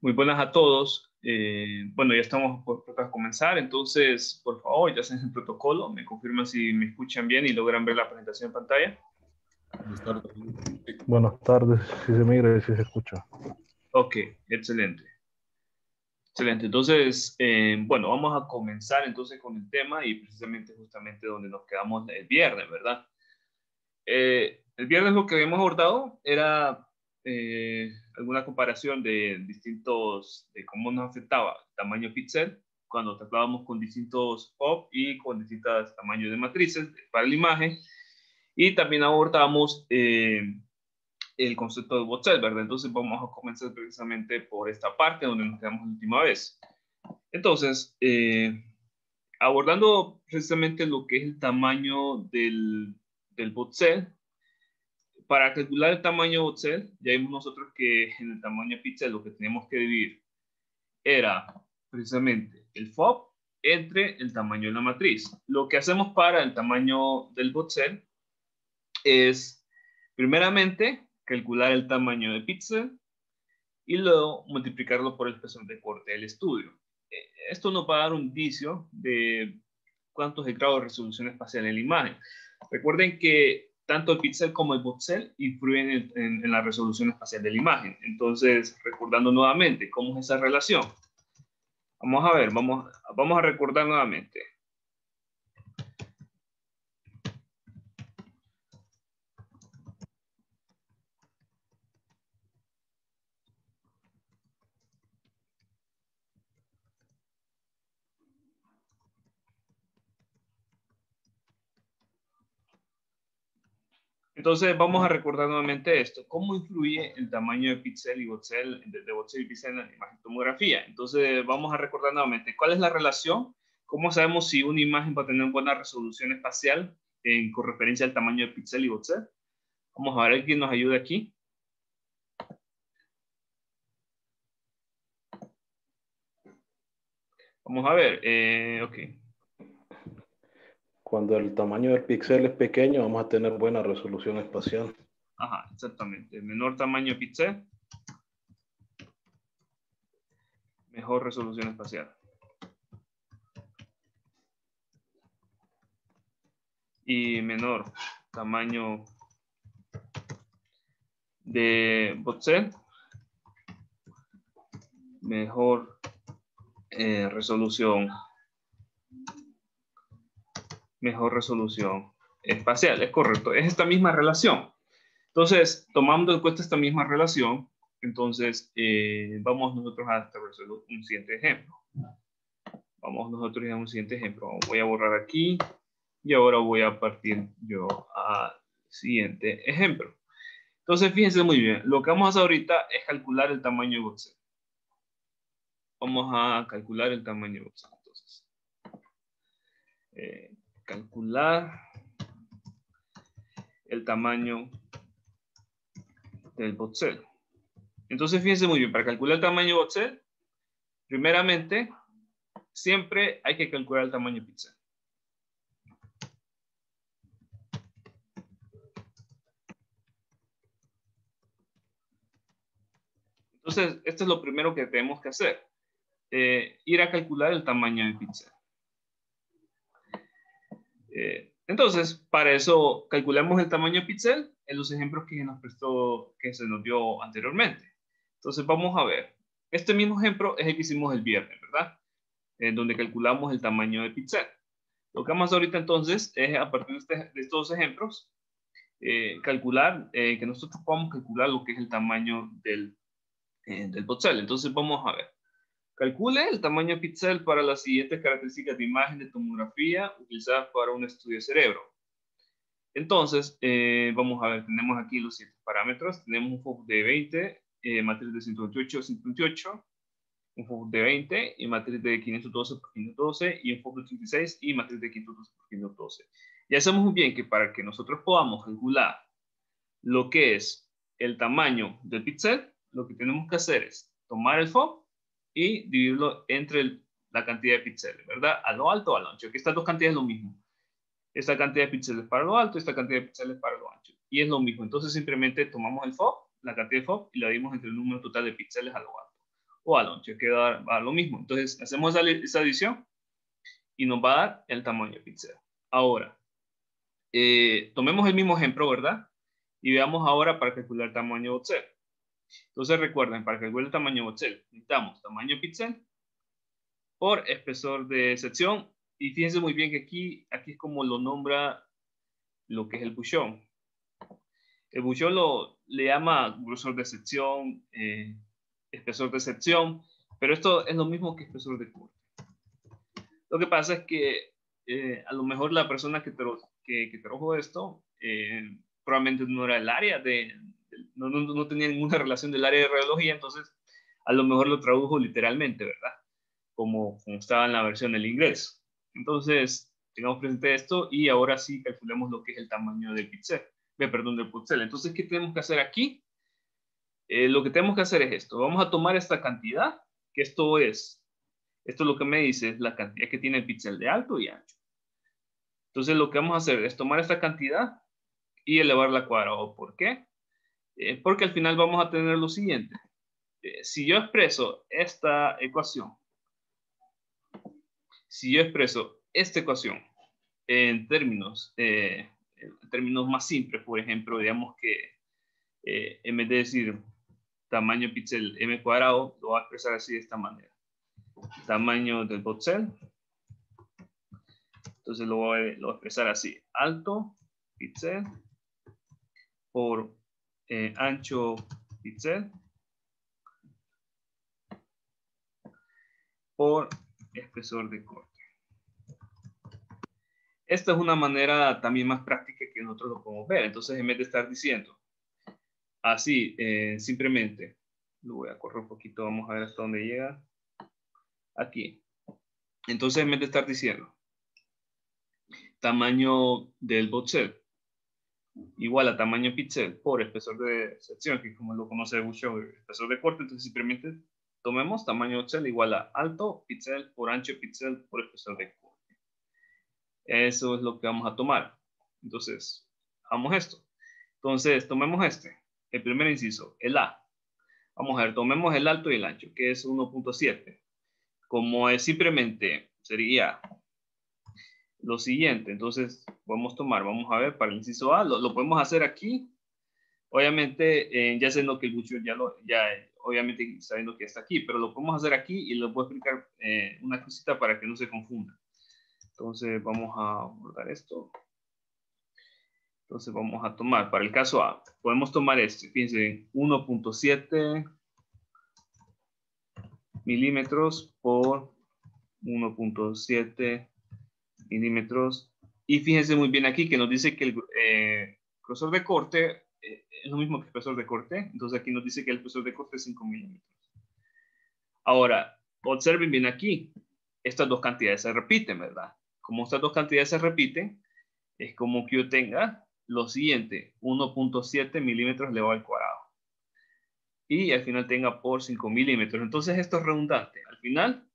Muy buenas a todos. Bueno, ya estamos por comenzar, entonces, por favor, ya saben el protocolo, me confirman si me escuchan bien y logran ver la presentación en pantalla. Buenas tardes. Buenas tardes, si se mira y si se escucha. Ok, excelente. Excelente. Entonces, bueno, vamos a comenzar entonces con el tema y precisamente justamente donde nos quedamos el viernes, ¿verdad? El viernes lo que habíamos abordado era alguna comparación de distintos, de cómo nos afectaba el tamaño píxel cuando tratábamos con distintos POP y con distintos tamaños de matrices para la imagen. Y también abordamos el concepto de voxel, ¿verdad? Entonces vamos a comenzar precisamente por esta parte donde nos quedamos la última vez. Entonces, abordando precisamente lo que es el tamaño del voxel, para calcular el tamaño voxel, ya vimos nosotros que en el tamaño píxel lo que teníamos que dividir era precisamente el FOB entre el tamaño de la matriz. Lo que hacemos para el tamaño del voxel es, primeramente, calcular el tamaño de píxel y luego multiplicarlo por el espesor de corte del estudio. Esto nos va a dar un indicio de cuántos grados de resolución espacial en la imagen. Recuerden que tanto el píxel como el voxel influyen en la resolución espacial de la imagen. Entonces, recordando nuevamente cómo es esa relación. Vamos a ver, vamos a recordar nuevamente. Entonces vamos a recordar nuevamente esto. ¿Cómo influye el tamaño de píxel y voxel, de voxel y píxel en la imagen tomografía? Entonces vamos a recordar nuevamente cuál es la relación. ¿Cómo sabemos si una imagen va a tener buena resolución espacial con referencia al tamaño de píxel y voxel? Vamos a ver quién nos ayuda aquí. Vamos a ver, ok. Cuando el tamaño del píxel es pequeño, vamos a tener buena resolución espacial. Ajá, exactamente. El menor tamaño de píxel, mejor resolución espacial. Y menor tamaño de voxel, mejor resolución espacial. Es correcto, es esta misma relación. Entonces, tomando en cuenta esta misma relación, entonces vamos nosotros a establecer un siguiente ejemplo. Vamos nosotros a un siguiente ejemplo. Voy a borrar aquí y ahora voy a partir yo al siguiente ejemplo. Entonces, fíjense muy bien, lo que vamos a hacer ahorita es calcular el tamaño de voxel. Vamos a calcular el tamaño de voxel. Entonces, calcular el tamaño del voxel. Entonces, fíjense muy bien, para calcular el tamaño de voxel, primeramente, siempre hay que calcular el tamaño píxel. Entonces, esto es lo primero que tenemos que hacer. Ir a calcular el tamaño del píxel. Entonces, para eso calculamos el tamaño píxel en los ejemplos que se nos dio anteriormente. Entonces, vamos a ver. Este mismo ejemplo es el que hicimos el viernes, ¿verdad? En donde calculamos el tamaño de píxel. Lo que vamos a hacer ahorita entonces es, a partir de estos ejemplos, calcular, que nosotros podamos calcular lo que es el tamaño del voxel. Entonces, vamos a ver. Calcule el tamaño píxel para las siguientes características de imagen de tomografía utilizadas para un estudio de cerebro. Entonces, vamos a ver, tenemos aquí los siguientes parámetros. Tenemos un FOV de 20, matriz de 128 por 128, un FOV de 20 y matriz de 512 por 512 y un FOV de 36 y matriz de 512 por 512. Ya sabemos muy bien que para que nosotros podamos calcular lo que es el tamaño del píxel, lo que tenemos que hacer es tomar el FOV y dividirlo entre la cantidad de píxeles, ¿verdad? A lo alto o a lo ancho. Aquí estas dos cantidades es lo mismo. Esta cantidad de píxeles para lo alto, esta cantidad de píxeles para lo ancho. Y es lo mismo. Entonces simplemente tomamos el FOV, la cantidad de FOV, y la dividimos entre el número total de píxeles a lo alto o a lo ancho. Queda a lo mismo. Entonces hacemos esa adición y nos va a dar el tamaño de píxel. Ahora, tomemos el mismo ejemplo, ¿verdad? Y veamos ahora para calcular el tamaño de voxel. Entonces recuerden, para calcular el tamaño de voxel, necesitamos tamaño de píxel por espesor de sección. Y fíjense muy bien que aquí es como lo nombra lo que es el buchón. El buchón le llama grosor de sección, espesor de sección, pero esto es lo mismo que espesor de corte. Lo que pasa es que a lo mejor la persona que trajo esto probablemente no era el área no tenía ninguna relación del área de radiología, entonces a lo mejor lo tradujo literalmente, ¿verdad? Como estaba en la versión del inglés. Entonces, tengamos presente esto y ahora sí calculemos lo que es el tamaño del píxel, perdón, del píxel. Entonces, ¿qué tenemos que hacer aquí? Lo que tenemos que hacer es esto. Vamos a tomar esta cantidad, que esto es lo que me dice, es la cantidad que tiene el píxel de alto y ancho. Entonces, lo que vamos a hacer es tomar esta cantidad y elevarla al cuadrado. ¿Por qué? Porque al final vamos a tener lo siguiente. Si yo expreso esta ecuación, esta ecuación en términos más simples, por ejemplo, digamos que en vez de decir tamaño píxel m cuadrado, lo voy a expresar así de esta manera. Tamaño del voxel. Entonces lo voy a expresar así. Alto píxel por ancho píxel por espesor de corte. Esta es una manera también más práctica que nosotros lo podemos ver. Entonces, en vez de estar diciendo así, simplemente, lo voy a correr un poquito, vamos a ver hasta dónde llega. Aquí. Entonces, en vez de estar diciendo tamaño del voxel igual a tamaño píxel por espesor de sección, que como lo conoce mucho, espesor de corte, entonces simplemente tomemos tamaño voxel igual a alto píxel por ancho píxel por espesor de corte. Eso es lo que vamos a tomar. Entonces, hagamos esto. Entonces, tomemos el primer inciso, el A. Vamos a ver, tomemos el alto y el ancho, que es 1.7. Como es simplemente, sería lo siguiente. Entonces, vamos a ver, para el inciso A, lo podemos hacer aquí. Obviamente, ya sabiendo que el buchón obviamente sabiendo que está aquí, pero lo podemos hacer aquí y les voy a explicar una cosita para que no se confunda. Entonces, vamos a abordar esto. Entonces vamos a tomar, para el caso A, podemos tomar fíjense, 1.7 milímetros por 1.7 milímetros. Y fíjense muy bien aquí que nos dice que el grosor de corte es lo mismo que el espesor de corte. Entonces aquí nos dice que el espesor de corte es 5 milímetros. Ahora, observen bien aquí. Estas dos cantidades se repiten, ¿verdad? Como estas dos cantidades se repiten, es como que yo tenga lo siguiente, 1.7 milímetros elevado al cuadrado. Y al final tenga por 5 milímetros. Entonces esto es redundante. Al final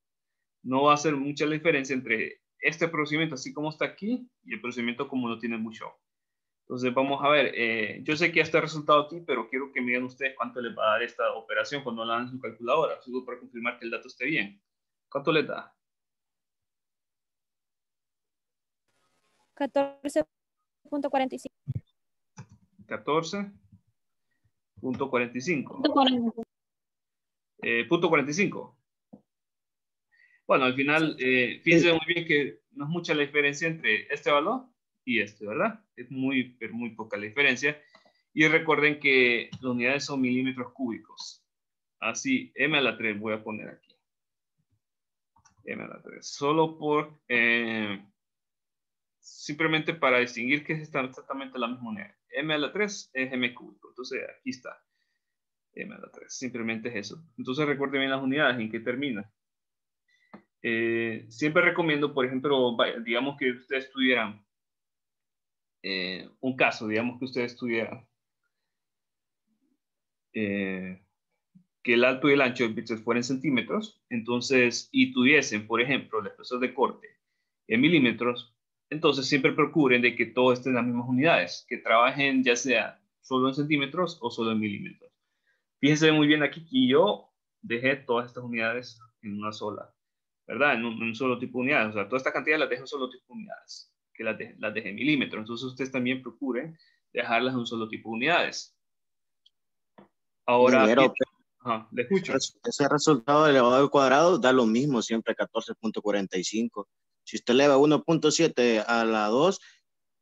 no va a hacer mucha la diferencia entre este procedimiento así como está aquí y el procedimiento como lo tiene el buchón. Entonces vamos a ver, yo sé que ya está el resultado aquí, pero quiero que me digan ustedes cuánto les va a dar esta operación cuando la hagan en su calculadora, solo para confirmar que el dato esté bien. ¿Cuánto les da? 14.45. 14.45. Punto 45. Bueno, al final, fíjense muy bien que no es mucha la diferencia entre este valor y este, ¿verdad? Es muy, pero muy poca la diferencia. Y recuerden que las unidades son milímetros cúbicos. Así, m a la 3 voy a poner aquí. M a la 3. Solo por, simplemente para distinguir que es exactamente la misma unidad. M a la 3 es m cúbico. Entonces, aquí está. M a la 3. Simplemente es eso. Entonces, recuerden bien las unidades, en qué termina. Siempre recomiendo, por ejemplo, digamos que ustedes tuvieran un caso, digamos que ustedes tuvieran que el alto y el ancho del píxel fueran centímetros, entonces, y tuviesen, por ejemplo, el espesor de corte en milímetros, entonces siempre procuren de que todo esté en las mismas unidades, que trabajen ya sea solo en centímetros o solo en milímetros. Fíjense muy bien aquí que yo dejé todas estas unidades en una sola, ¿verdad? En un solo tipo de unidades. O sea, toda esta cantidad las dejo en solo tipo de unidades, que las dejé en milímetros. Entonces ustedes también procuren dejarlas en un solo tipo de unidades. Ahora, Ingeniero, Ajá, le escucho. Ese resultado elevado al cuadrado da lo mismo siempre, 14.45. Si usted eleva 1.7 a la 2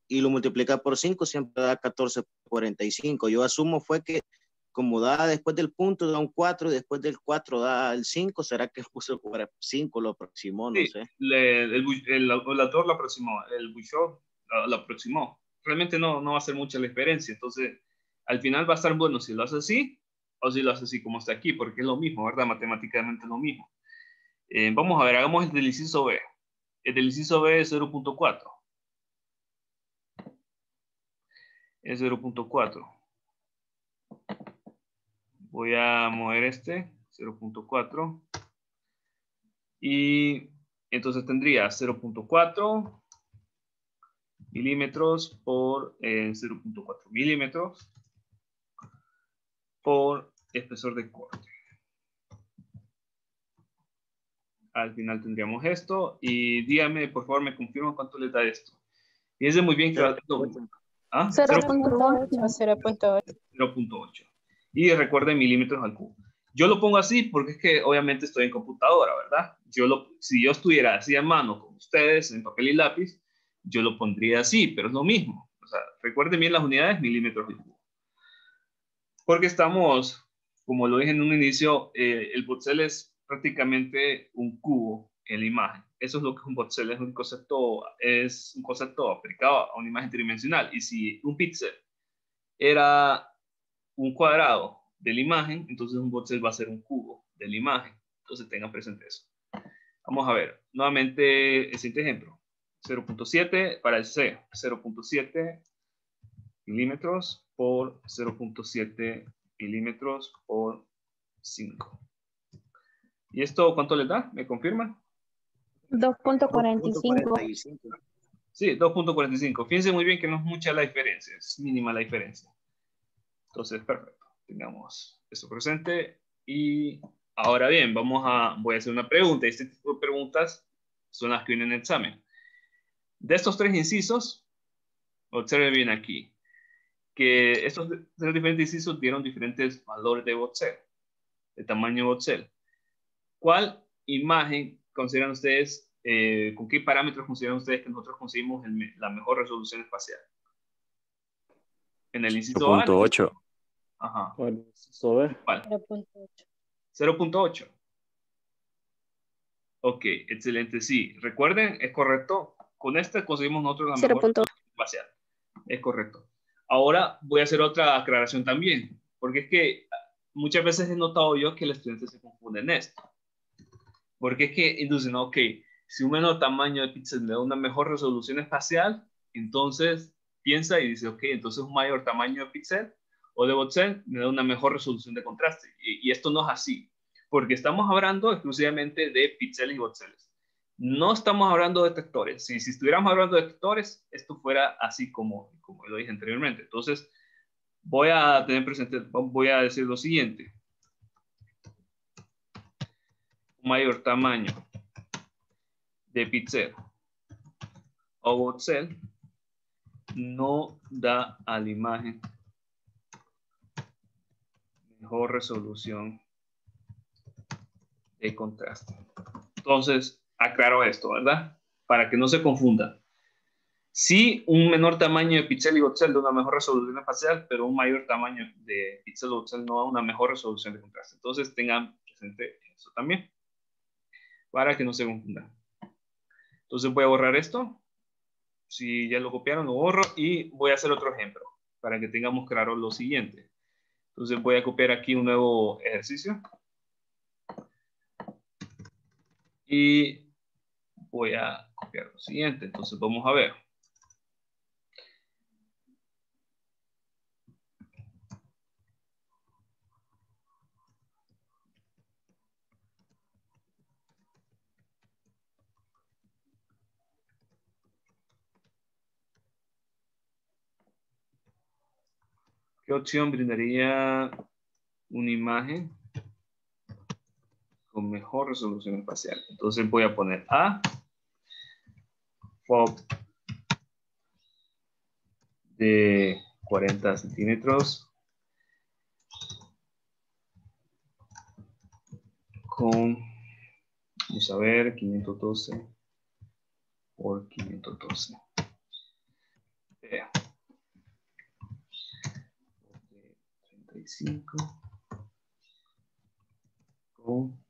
y lo multiplica por 5, siempre da 14.45. Yo asumo fue que como da después del punto da un 4 y después del 4 da el 5, ¿será que puso 5, lo aproximó? No Sí, sé. el autor lo aproximó, el Bouchard lo aproximó. Realmente no va a hacer mucha la diferencia. Entonces, al final va a estar bueno si lo hace así o si lo hace así como está aquí, porque es lo mismo, ¿verdad? Matemáticamente es lo mismo. Vamos a ver, hagamos el del inciso B. El del inciso B es 0.4. Es 0.4. Voy a mover este, 0.4. Y entonces tendría 0.4 milímetros por 0.4 milímetros por espesor de corte. Al final tendríamos esto. Y dígame, por favor, me confirma cuánto le da esto. Fíjense muy bien que va a 0.8. 0.8. 0.8. Y recuerden milímetros al cubo. Yo lo pongo así porque es que obviamente estoy en computadora, ¿verdad? Si yo estuviera así a mano con ustedes en papel y lápiz, yo lo pondría así, pero es lo mismo. O sea, recuerden bien las unidades, milímetros al cubo. Porque estamos, como lo dije en un inicio, el voxel es prácticamente un cubo en la imagen. Eso es lo que es un voxel, es un concepto aplicado a una imagen tridimensional. Y si un píxel era un cuadrado de la imagen, entonces un voxel va a ser un cubo de la imagen. Entonces tengan presente eso. Vamos a ver nuevamente el siguiente ejemplo. 0.7 para el C, 0.7 milímetros por 0.7 milímetros por 5. ¿Y esto cuánto le da? ¿Me confirman? 2.45. Sí, 2.45. Fíjense muy bien que no es mucha la diferencia, es mínima la diferencia. Entonces, perfecto. Tengamos eso presente. Y ahora bien, voy a hacer una pregunta. Este tipo de preguntas son las que vienen en el examen. De estos tres incisos, observe bien aquí, que estos tres diferentes incisos dieron diferentes valores de voxel, de tamaño voxel. ¿Cuál imagen consideran ustedes, con qué parámetros consideran ustedes que nosotros conseguimos la mejor resolución espacial? En el inciso A. 0.8. Ajá. Bueno, eso ve. ¿Cuál? 0.8. 0.8. Ok, excelente. Sí, recuerden, es correcto. Con este conseguimos nosotros la mejor 0.8. resolución espacial. Es correcto. Ahora voy a hacer otra aclaración también, porque es que muchas veces he notado yo que los estudiantes se confunden en esto. Porque es que inducen, ok, si un menor tamaño de píxel me da una mejor resolución espacial, entonces piensa y dice, ok, entonces un mayor tamaño de píxel o de voxel me da una mejor resolución de contraste. Y esto no es así, porque estamos hablando exclusivamente de píxeles y voxeles. No estamos hablando de detectores. Si estuviéramos hablando de detectores, esto fuera así como lo dije anteriormente. Entonces, voy a tener presente, voy a decir lo siguiente. Un mayor tamaño de píxel o voxel no da a la imagen mejor resolución de contraste. Entonces, aclaro esto, ¿verdad? Para que no se confunda. Sí, un menor tamaño de píxel y voxel da una mejor resolución espacial, pero un mayor tamaño de píxel o voxel no da una mejor resolución de contraste. Entonces, tengan presente eso también, para que no se confundan. Entonces, voy a borrar esto. Si ya lo copiaron, lo borro y voy a hacer otro ejemplo para que tengamos claro lo siguiente. Entonces voy a copiar aquí un nuevo ejercicio y voy a copiar lo siguiente. Entonces vamos a ver. ¿Qué opción brindaría una imagen con mejor resolución espacial? Entonces voy a poner A, FOV de 40 centímetros con, vamos a ver, 512 por 512. 35 con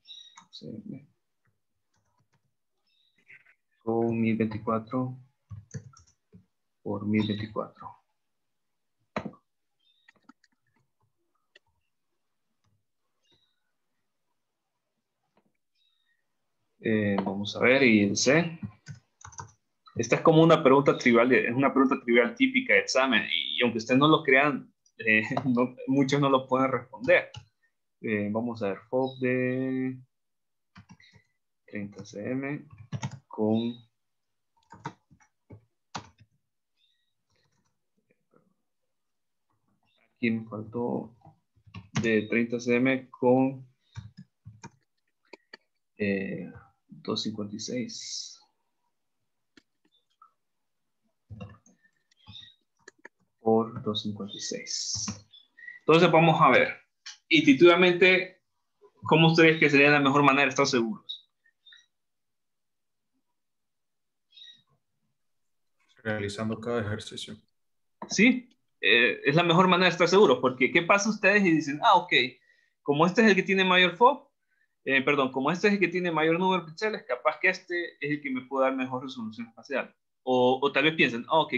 1024 por 1024. Vamos a ver, y el C. Esta es como una pregunta trivial, es una pregunta trivial típica de examen, y aunque ustedes no lo crean, muchos no lo pueden responder. Vamos a ver, FOB de 30 cm con aquí me faltó de 30 cm con 256 por 256. Entonces vamos a ver, intuitivamente, ¿cómo ustedes que sería la mejor manera de estar seguros? Realizando cada ejercicio. Sí, es la mejor manera de estar seguros, porque ¿qué pasa ustedes y dicen, ah, ok, como este es el que tiene mayor FOB, como este es el que tiene mayor número de píxeles, capaz que este es el que me puede dar mejor resolución espacial. O tal vez piensen, ah, ok,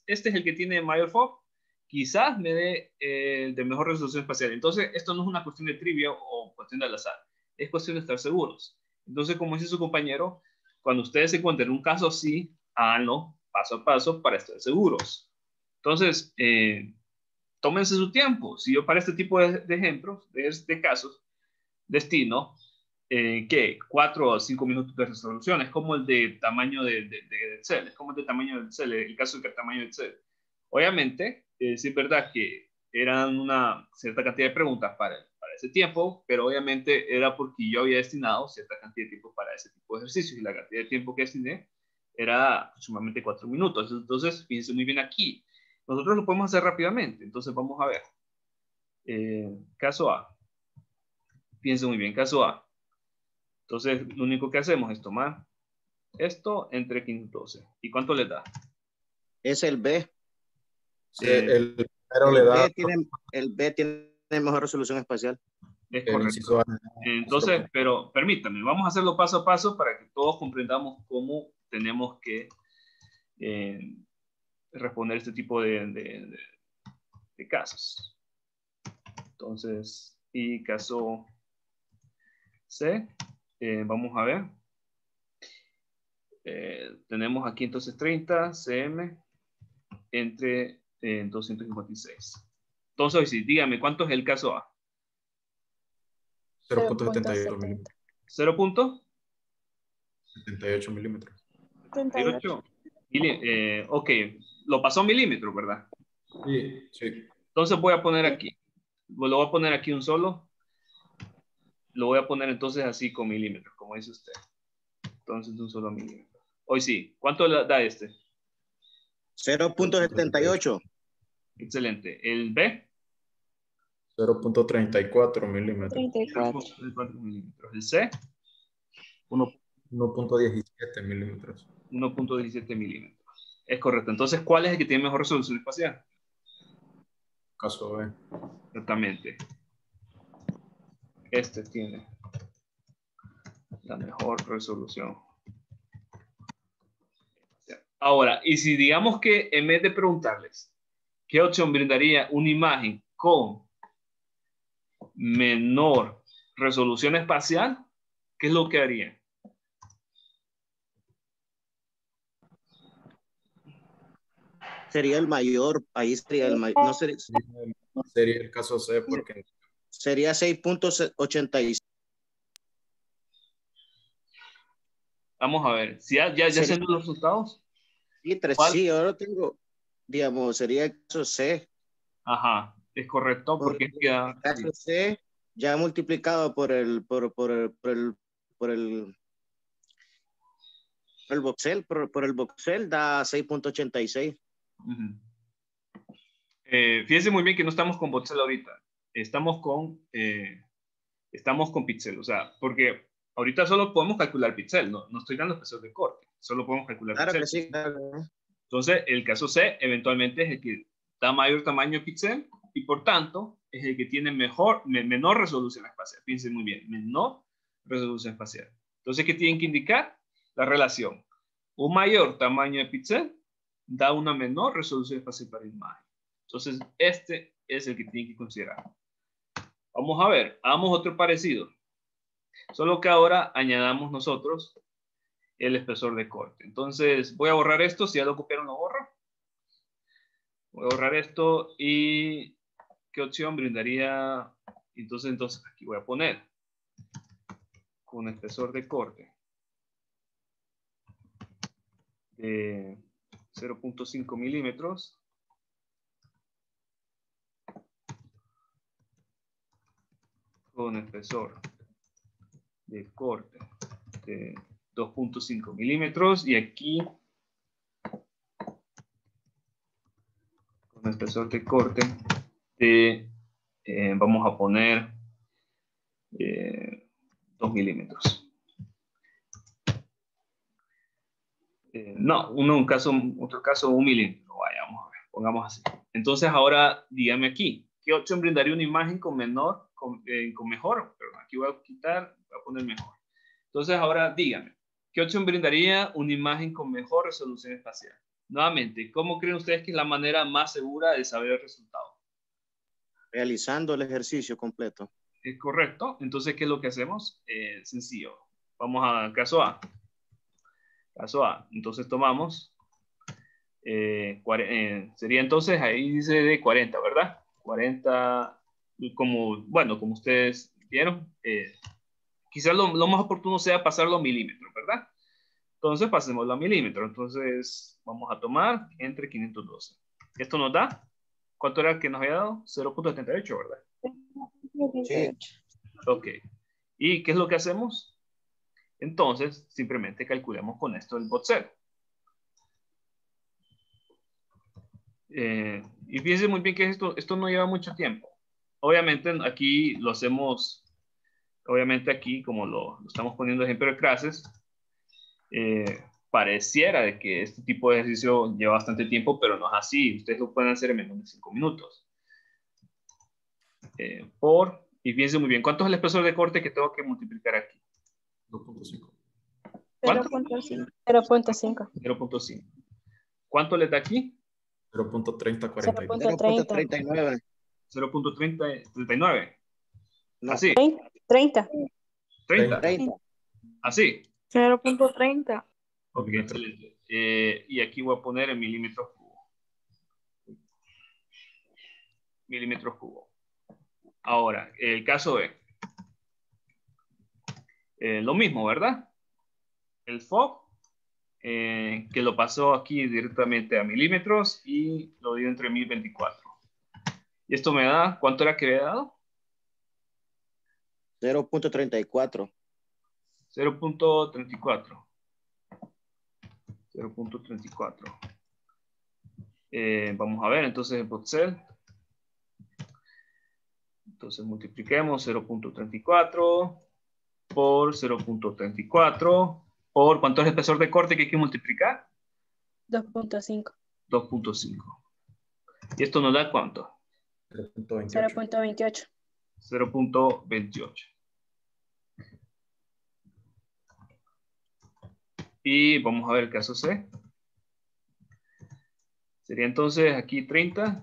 este es el que tiene mayor FOB, quizás me dé de mejor resolución espacial. Entonces, esto no es una cuestión de trivia o cuestión de al azar, es cuestión de estar seguros. Entonces, como dice su compañero, cuando ustedes se encuentren un caso así, háganlo paso a paso para estar seguros. Entonces, tómense su tiempo. Si yo para este tipo de ejemplos, de casos, destino, ¿qué? 4 o 5 minutos de resolución. Es como el de tamaño de Excel. Es como el de tamaño del Excel, el caso del tamaño del Excel. Obviamente, sí es verdad que eran una cierta cantidad de preguntas para ese tiempo, pero obviamente era porque yo había destinado cierta cantidad de tiempo para ese tipo de ejercicios y la cantidad de tiempo que destiné era aproximadamente 4 minutos. Entonces, fíjense muy bien aquí. Nosotros lo podemos hacer rápidamente. Entonces, vamos a ver. Caso A. Fíjense muy bien, caso A. Entonces, lo único que hacemos es tomar esto entre 512. ¿Y cuánto le da? Es el B. Sí, el primero le da. El B tiene mejor resolución espacial. Es El correcto. inciso A. Entonces, pero permítanme, vamos a hacerlo paso a paso para que todos comprendamos cómo tenemos que responder este tipo de casos. Entonces, y caso C, vamos a ver. Tenemos aquí entonces 30 cm entre 256. Entonces, hoy sí, dígame, ¿cuánto es el caso A? 0.78 milímetros. 0.78 milímetros. 38. Ok, lo pasó a milímetros, ¿verdad? Sí, sí. Entonces voy a poner aquí. Lo voy a poner aquí un solo. Lo voy a poner entonces así con milímetros, como dice usted. Entonces un solo milímetro. Hoy sí. ¿Cuánto da este? 0.78. Excelente. ¿El B? 0.34 milímetros. 34. 0.34 milímetros. ¿El C? 1.17 milímetros. 1.17 milímetros. Es correcto. Entonces, ¿cuál es el que tiene mejor resolución espacial? Caso B. Exactamente. Este tiene la mejor resolución. Ahora, y si digamos que en vez de preguntarles qué opción brindaría una imagen con menor resolución espacial, ¿qué es lo que haría? Sería el mayor, ahí sería el mayor, no sería, Sería el caso C porque sería 6.86. Vamos a ver, si ya haciendo los resultados. Sí, ¿Cuál? sí, ahora tengo, digamos, sería el caso C. Ajá, es correcto, porque El caso C ya multiplicado por el voxel da 6.86. Fíjense muy bien que no estamos con voxel ahorita, estamos con estamos con píxel, o sea, porque ahorita solo podemos calcular píxel, no estoy dando espesor de corte, solo podemos calcular Claro píxel. que sí, claro. Entonces, el caso C eventualmente es el que da mayor tamaño de píxel y por tanto es el que tiene menor resolución espacial. Piensen muy bien, menor resolución espacial. Entonces, ¿qué tienen que indicar? La relación. Un mayor tamaño de píxel da una menor resolución espacial para la imagen. Entonces, este es el que tienen que considerar. Vamos a ver, hagamos otro parecido. Solo que ahora añadamos nosotros el espesor de corte. Entonces, voy a borrar esto. Si ya lo copiaron, lo borro. Voy a borrar esto y ¿qué opción brindaría? Entonces aquí voy a poner con espesor de corte de 0.5 milímetros. Con espesor de corte de 2.5 milímetros y aquí con espesor de corte de vamos a poner 2 milímetros. No, otro caso 1 milímetro. Vayamos a ver, pongamos así. Entonces ahora dígame aquí, ¿qué opción brindaría una imagen con mejor? Perdón, aquí voy a quitar, voy a poner mejor. Entonces ahora dígame, ¿qué opción brindaría una imagen con mejor resolución espacial? Nuevamente, ¿cómo creen ustedes que es la manera más segura de saber el resultado? Realizando el ejercicio completo. ¿Es correcto? Entonces, ¿qué es lo que hacemos? Sencillo. Vamos a caso A. Caso A. Entonces tomamos, sería entonces, ahí dice de 40, ¿verdad? 40, bueno, como ustedes vieron, quizás lo más oportuno sea pasarlo a milímetros, ¿verdad? Entonces pasémoslo a milímetros. Entonces vamos a tomar entre 512. Esto nos da, ¿cuánto era que nos había dado? 0.78, ¿verdad? Sí. Ok. ¿Y qué es lo que hacemos? Entonces, simplemente calculemos con esto el BOTCEL. Y fíjense muy bien que esto no lleva mucho tiempo. Obviamente aquí lo hacemos, obviamente aquí como lo estamos poniendo ejemplo de clases, pareciera de que este tipo de ejercicio lleva bastante tiempo, pero no es así. Ustedes lo pueden hacer en menos de 5 minutos. Y fíjense muy bien, ¿cuánto es el espesor de corte que tengo que multiplicar aquí? 2.5. ¿Cuánto? 0.5. 0.5. ¿Cuánto le da aquí? 0.3042. 0.30. 0.39. No, Así, 30. 30. 30. Así. 0.30. Ok, excelente. Y aquí voy a poner en milímetros cúbicos. Milímetros cúbicos. Ahora, el caso B. Lo mismo, ¿verdad? El FOB, que lo pasó aquí directamente a milímetros y lo dio entre 1024. Y esto me da, ¿cuánto era que había dado? 0.34. 0.34. 0.34. Vamos a ver, entonces el BOTCEL. Entonces multipliquemos 0.34 por 0.34 por, ¿cuánto es el espesor de corte que hay que multiplicar? 2.5. 2.5. ¿Y esto nos da cuánto? 0.28. 0.28. 0.28. Y vamos a ver el caso C. Sería entonces aquí 30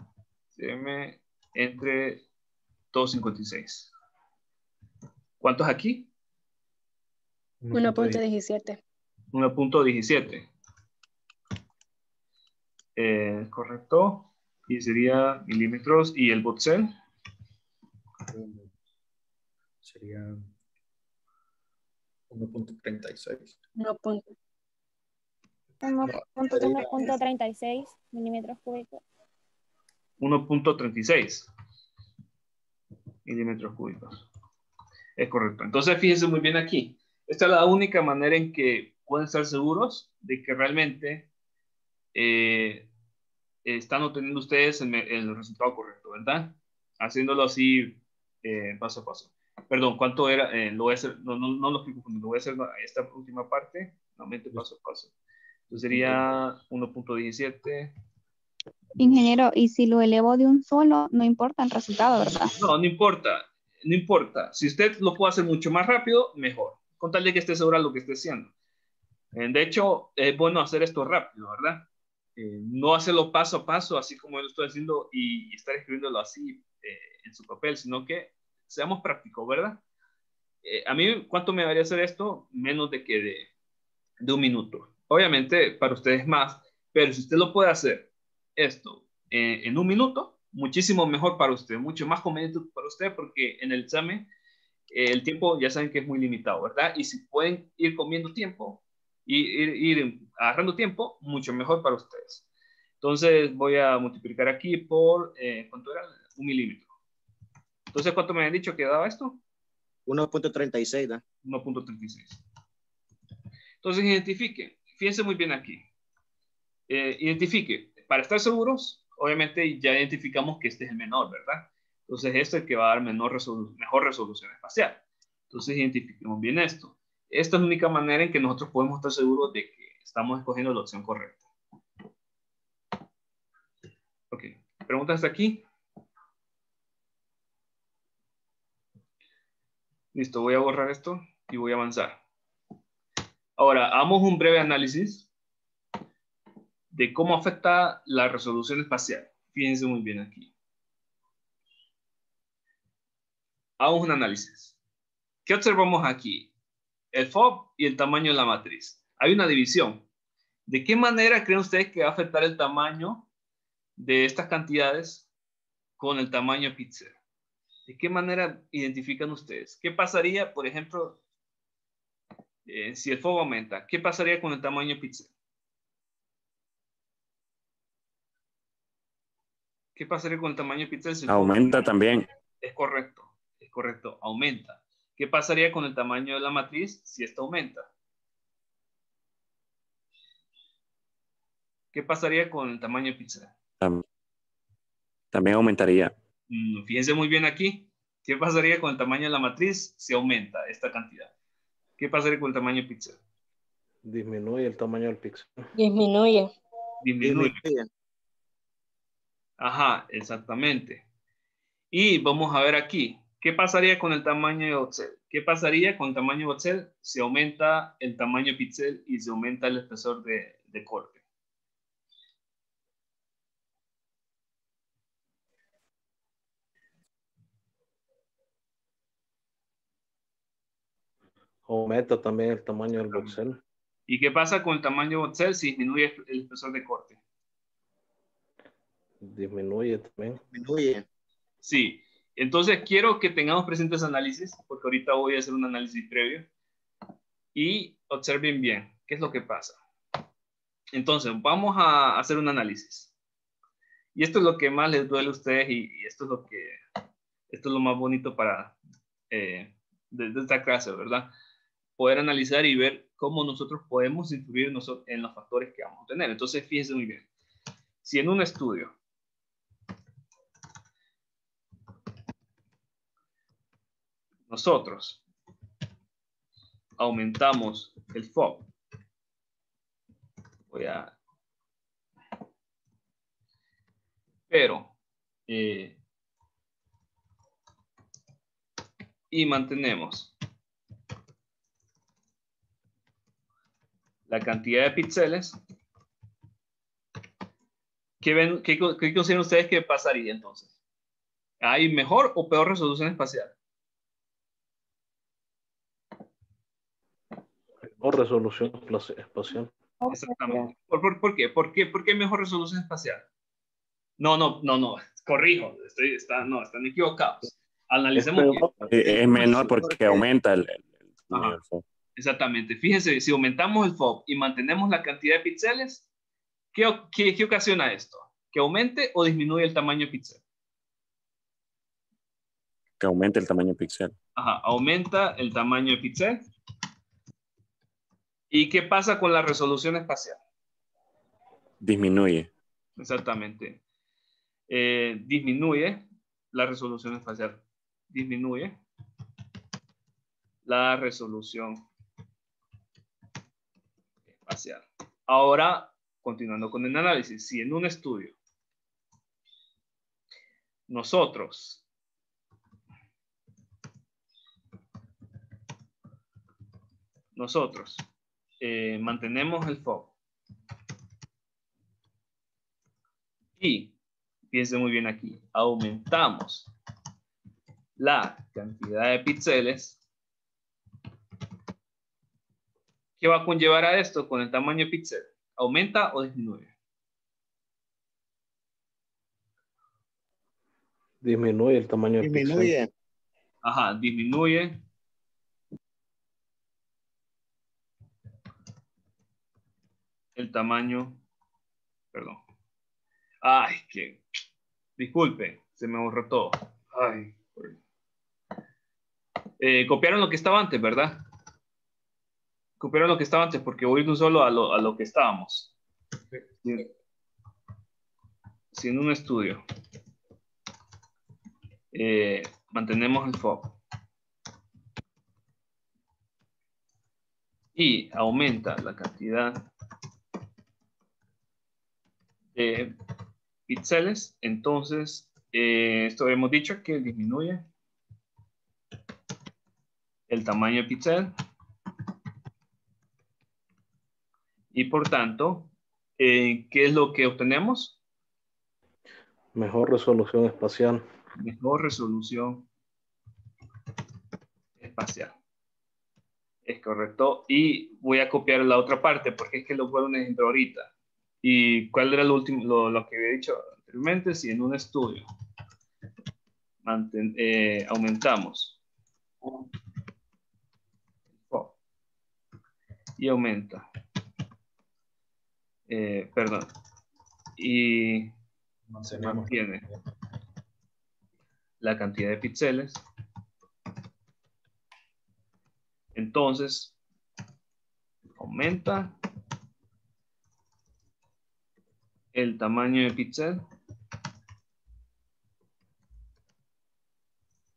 cm entre 2.56. ¿Cuánto es aquí? 1.17. 1.17. Correcto. Y sería milímetros. ¿Y el BOTCEL? Sería 1.36. 1.36 milímetros cúbicos. 1.36 milímetros cúbicos. Es correcto. Entonces, fíjense muy bien aquí. Esta es la única manera en que pueden estar seguros de que realmente están obteniendo ustedes el resultado correcto, ¿verdad? Haciéndolo así paso a paso. Perdón, ¿cuánto era? Lo voy a hacer, no lo estoy confundiendo, lo voy a hacer esta última parte, nuevamente paso a paso. Entonces sería 1.17. Ingeniero, y si lo elevo de un solo, no importa el resultado, ¿verdad? No, no importa, no importa. Si usted lo puede hacer mucho más rápido, mejor. Con tal de que esté segura de lo que esté haciendo. De hecho, es bueno hacer esto rápido, ¿verdad? No hacerlo paso a paso, así como yo lo estoy haciendo, y estar escribiéndolo así en su papel, sino que seamos prácticos, ¿verdad? A mí, ¿cuánto me debería hacer esto? Menos de un minuto. Obviamente, para ustedes más, pero si usted lo puede hacer esto en un minuto, muchísimo mejor para usted, mucho más conveniente para usted, porque en el examen el tiempo ya saben que es muy limitado, ¿verdad? Y si pueden ir comiendo tiempo y ir agarrando tiempo, mucho mejor para ustedes. Entonces voy a multiplicar aquí por, ¿cuánto era? 1 milímetro. Entonces, ¿cuánto me habían dicho que daba esto? 1.36, ¿da? 1.36. Entonces, identifique. Fíjense muy bien aquí. Identifique. Para estar seguros, obviamente ya identificamos que este es el menor, ¿verdad? Entonces, este es el que va a dar mejor resolución espacial. Entonces, identifiquemos bien esto. Esta es la única manera en que nosotros podemos estar seguros de que estamos escogiendo la opción correcta. Ok. ¿Preguntas hasta aquí? Listo, voy a borrar esto y voy a avanzar. Ahora, hagamos un breve análisis de cómo afecta la resolución espacial. Fíjense muy bien aquí. Hagamos un análisis. ¿Qué observamos aquí? El FOB y el tamaño de la matriz. Hay una división. ¿De qué manera creen ustedes que va a afectar el tamaño de estas cantidades con el tamaño píxel? ¿De qué manera identifican ustedes? ¿Qué pasaría, por ejemplo, si el FOB aumenta? ¿Qué pasaría con el tamaño píxel? ¿Qué pasaría con el tamaño píxel si el FOB Aumenta también. Es correcto, aumenta. ¿Qué pasaría con el tamaño de la matriz si esta aumenta? ¿Qué pasaría con el tamaño píxel? También aumentaría. Fíjense muy bien aquí. ¿Qué pasaría con el tamaño de la matriz si aumenta esta cantidad? ¿Qué pasaría con el tamaño píxel? Disminuye el tamaño del píxel. Disminuye. Disminuye. Ajá, exactamente. Y vamos a ver aquí. ¿Qué pasaría con el tamaño de voxel? ¿Qué pasaría con el tamaño de voxel si aumenta el tamaño píxel y se aumenta el espesor de corte? Aumenta también el tamaño del voxel. ¿Y qué pasa con el tamaño de voxel si disminuye el espesor de corte? Disminuye también. Disminuye. Sí. Entonces quiero que tengamos presentes análisis, porque ahorita voy a hacer un análisis previo. Y observen bien qué es lo que pasa. Entonces, vamos a hacer un análisis. Y esto es lo que más les duele a ustedes y esto es lo más bonito para de esta clase, ¿verdad? Poder analizar y ver cómo nosotros podemos influir en los factores que vamos a tener. Entonces, fíjense muy bien. Si en un estudio nosotros aumentamos el FOB, pero y mantenemos la cantidad de píxeles, ¿qué consideran ustedes que pasaría entonces? ¿Hay mejor o peor resolución espacial? O resolución espacial. Exactamente. ¿Por qué? ¿Por qué hay mejor resolución espacial? No, corrijo, están equivocados. Analicemos bien. Es menor porque aumenta el tamaño del FOB. Exactamente. Fíjense, si aumentamos el FOB y mantenemos la cantidad de píxeles, ¿qué ocasiona esto? ¿Que aumente o disminuye el tamaño píxel? Que aumente el tamaño píxel. Ajá, aumenta el tamaño de píxel. ¿Y qué pasa con la resolución espacial? Disminuye. Exactamente. Disminuye la resolución espacial. Disminuye. la resolución espacial. Ahora, continuando con el análisis, si en un estudio nosotros mantenemos el foco y, piensen muy bien aquí, aumentamos la cantidad de píxeles, ¿qué va a conllevar a esto con el tamaño de píxel? ¿Aumenta o disminuye? Disminuye el tamaño del píxel. Disminuye. Ajá, disminuye el tamaño, perdón. Ay, que, disculpe, se me borró todo. Ay, copiaron lo que estaba antes, ¿verdad? Copiaron lo que estaba antes porque voy de un solo a lo que estábamos. Si en un estudio mantenemos el foco y aumenta la cantidad de píxeles, entonces esto hemos dicho que disminuye el tamaño de píxel y por tanto, ¿qué es lo que obtenemos? Mejor resolución espacial. Mejor resolución espacial. Es correcto. Y voy a copiar la otra parte porque es que lo fue un ejemplo ahorita. ¿Y cuál era lo último, lo que había dicho anteriormente? Si en un estudio aumentamos y aumenta, perdón, y se mantiene la cantidad de píxeles, entonces aumenta el tamaño de píxel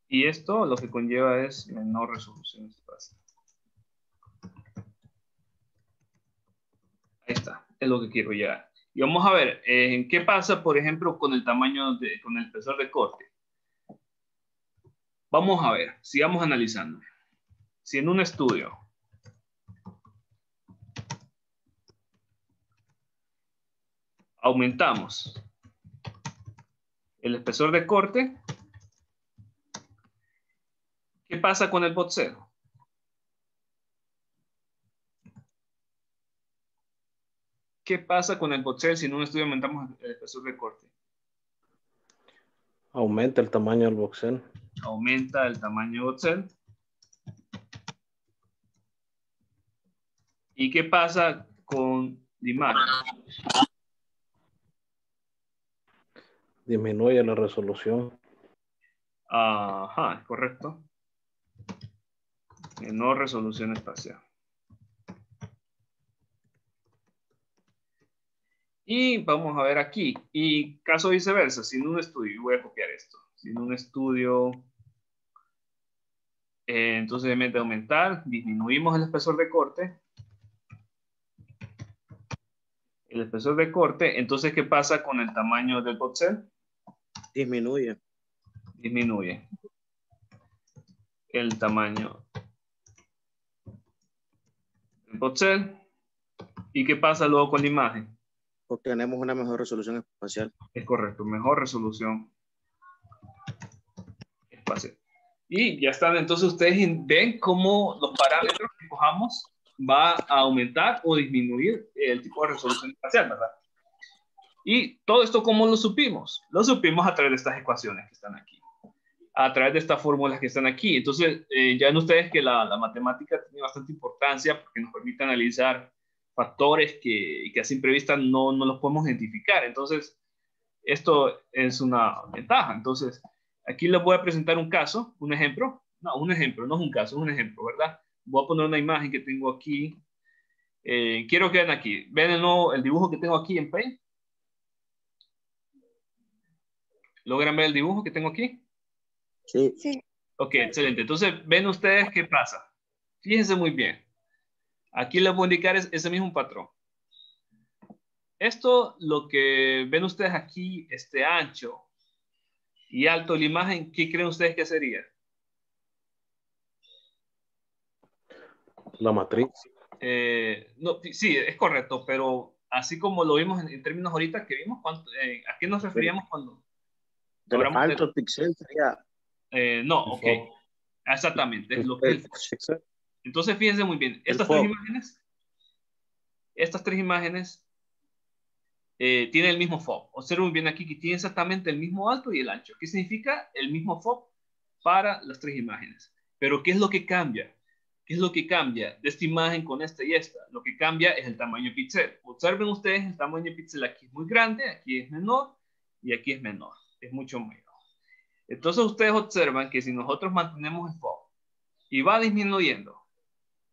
y esto lo que conlleva es menor resolución espacial. Ahí está, es lo que quiero llegar. Y vamos a ver, ¿qué pasa, por ejemplo, con el tamaño, con el espesor de corte? Vamos a ver, sigamos analizando. Si en un estudio aumentamos el espesor de corte, ¿qué pasa con el voxel? ¿Qué pasa con el voxel si en un estudio aumentamos el espesor de corte? Aumenta el tamaño del voxel. Aumenta el tamaño del voxel. ¿Y qué pasa con la imagen? Disminuye la resolución. Ajá, correcto. Menor resolución espacial. Y vamos a ver aquí. Y caso viceversa, si en un estudio, voy a copiar esto. Si en un estudio, entonces en vez de aumentar, disminuimos el espesor de corte. El espesor de corte, entonces, ¿qué pasa con el tamaño del voxel? Disminuye. Disminuye el tamaño del voxel. ¿Y qué pasa luego con la imagen? Obtenemos una mejor resolución espacial. Es correcto, mejor resolución espacial. Y ya están, entonces ustedes ven cómo los parámetros que cojamos va a aumentar o disminuir el tipo de resolución espacial, ¿verdad? Y todo esto, ¿cómo lo supimos? Lo supimos a través de estas ecuaciones que están aquí, a través de estas fórmulas que están aquí. Entonces, ya ven ustedes que la matemática tiene bastante importancia porque nos permite analizar factores que a simple vista no los podemos identificar. Entonces, esto es una ventaja. Entonces, aquí les voy a presentar un caso, un ejemplo. No, un ejemplo, no es un caso, es un ejemplo, ¿verdad? Voy a poner una imagen que tengo aquí. Quiero que vean aquí. ¿Ven el dibujo que tengo aquí en Paint? ¿Logran ver el dibujo que tengo aquí? Sí. Sí. Ok, excelente. Entonces, ven ustedes qué pasa. Fíjense muy bien. Aquí les voy a indicar ese mismo patrón. Esto, lo que ven ustedes aquí, este ancho y alto de la imagen, ¿qué creen ustedes que sería? La matriz. No, sí, es correcto, pero así como lo vimos en términos ahorita que vimos, ¿a qué nos referíamos cuando De los hablamos altos píxeles sería no, El ok, foco. exactamente, es lo que El pixel. entonces fíjense muy bien, el estas tres imágenes tienen el mismo FOV. Observen muy bien aquí que tienen exactamente el mismo alto y el ancho. ¿Qué significa? El mismo FOV para las tres imágenes. Pero ¿qué es lo que cambia? ¿Qué es lo que cambia de esta imagen con esta y esta? Lo que cambia es el tamaño de píxel. Observen ustedes, el tamaño de píxel aquí es muy grande, aquí es menor y aquí es menor. Es mucho menor. Entonces ustedes observan que si nosotros mantenemos el FOV y va disminuyendo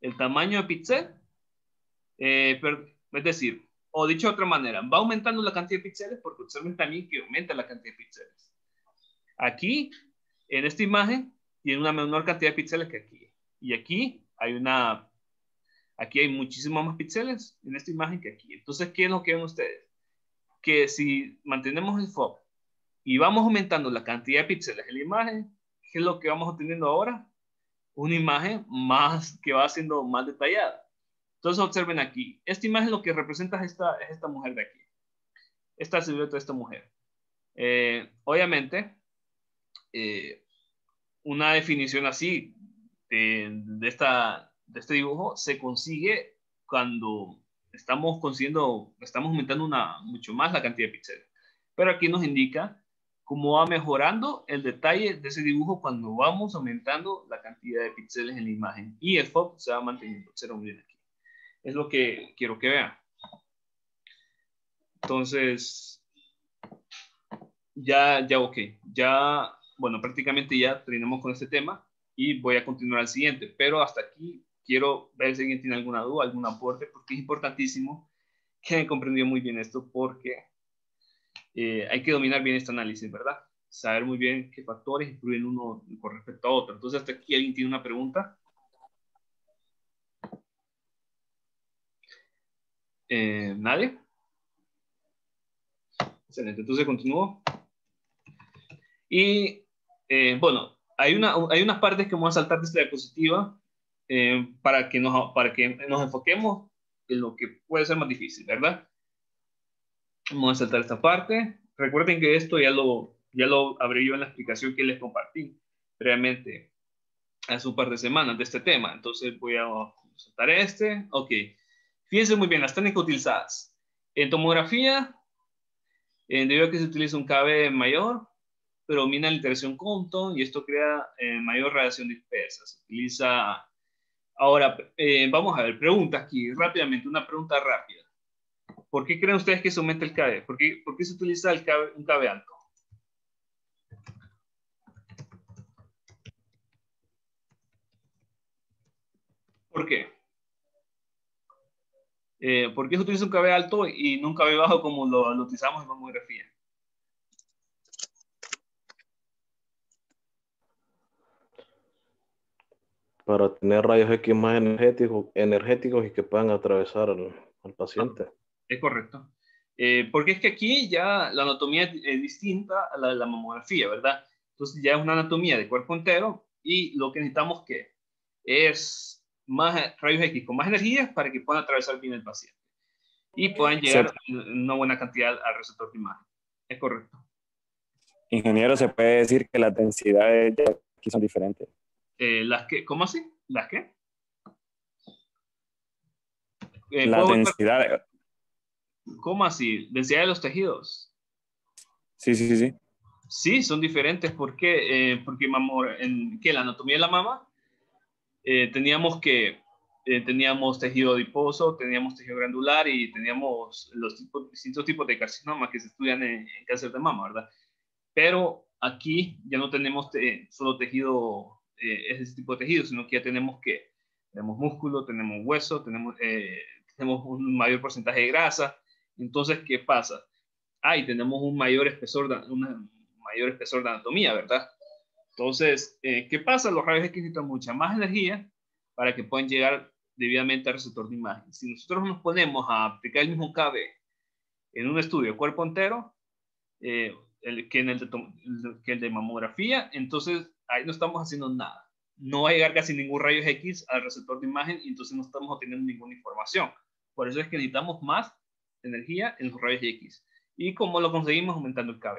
el tamaño de píxel, es decir, o dicho de otra manera, va aumentando la cantidad de píxeles porque observen también que aumenta la cantidad de píxeles. Aquí, en esta imagen, tiene una menor cantidad de píxeles que aquí. Y aquí hay muchísimos más píxeles en esta imagen que aquí. Entonces, ¿qué es lo que ven ustedes? Que si mantenemos el FOV y vamos aumentando la cantidad de píxeles en la imagen, ¿qué es lo que vamos obteniendo ahora? Una imagen más que va siendo más detallada. Entonces observen aquí, esta imagen lo que representa es esta mujer de aquí. Esta silueta de esta mujer. Obviamente, una definición así de este dibujo se consigue cuando estamos aumentando mucho más la cantidad de píxeles. Pero aquí nos indica cómo va mejorando el detalle de ese dibujo cuando vamos aumentando la cantidad de píxeles en la imagen. Y el FOV se va manteniendo. Observen bien aquí. Es lo que quiero que vean. Entonces, ok. Bueno, prácticamente ya terminamos con este tema y voy a continuar al siguiente. Pero hasta aquí quiero ver si alguien tiene alguna duda, algún aporte, porque es importantísimo que hayan comprendido muy bien esto, porque hay que dominar bien este análisis, ¿verdad? Saber muy bien qué factores influyen uno con respecto a otro. Entonces, hasta aquí alguien tiene una pregunta. ¿Nadie? Excelente, entonces continúo. Y bueno, hay unas partes que vamos a saltar de esta diapositiva para que nos enfoquemos en lo que puede ser más difícil, ¿verdad? Vamos a saltar esta parte. Recuerden que esto ya lo abrí yo en la explicación que les compartí previamente hace un par de semanas de este tema. Entonces voy a saltar este. Ok. Fíjense muy bien las técnicas utilizadas. En tomografía, debido a que se utiliza un KB mayor, predomina la interacción Compton y esto crea mayor radiación dispersa. Se utiliza... Ahora, vamos a ver, pregunta aquí, rápidamente, una pregunta rápida. ¿Por qué creen ustedes que se aumenta el KB? ¿Por qué se utiliza un KB alto? ¿Por qué? ¿Por qué se utiliza un KB alto y no un KB bajo como lo utilizamos en mamografía? Para tener rayos X más energéticos y que puedan atravesar al paciente. Es correcto. Porque es que aquí ya la anatomía es distinta a la de la mamografía, ¿verdad? Entonces ya es una anatomía de cuerpo entero y lo que necesitamos que es más rayos X con más energía para que puedan atravesar bien el paciente y puedan llegar una buena cantidad al receptor de imagen. Es correcto. Ingeniero, se puede decir que las densidades ya aquí son diferentes. ¿Cómo así? ¿Las qué? Las densidades. ¿Cómo así? ¿Densidad de los tejidos? Sí. Sí, son diferentes. ¿Por qué? Porque en la anatomía de la mama teníamos tejido adiposo, teníamos tejido glandular y teníamos los distintos tipos de carcinoma que se estudian en cáncer de mama, ¿verdad? Pero aquí ya no tenemos solo tejido, ese tipo de tejido, sino que ya tenemos músculo, tenemos hueso, tenemos un mayor porcentaje de grasa. Entonces, ¿qué pasa? Tenemos un mayor espesor de anatomía, ¿verdad? Entonces, ¿qué pasa? Los rayos X necesitan mucha más energía para que puedan llegar debidamente al receptor de imagen. Si nosotros nos ponemos a aplicar el mismo KB en un estudio cuerpo entero, que el de mamografía, entonces ahí no estamos haciendo nada. No va a llegar casi ningún rayos X al receptor de imagen y entonces no estamos obteniendo ninguna información. Por eso es que necesitamos más energía en los rayos X. ¿Y cómo lo conseguimos? Aumentando el KB.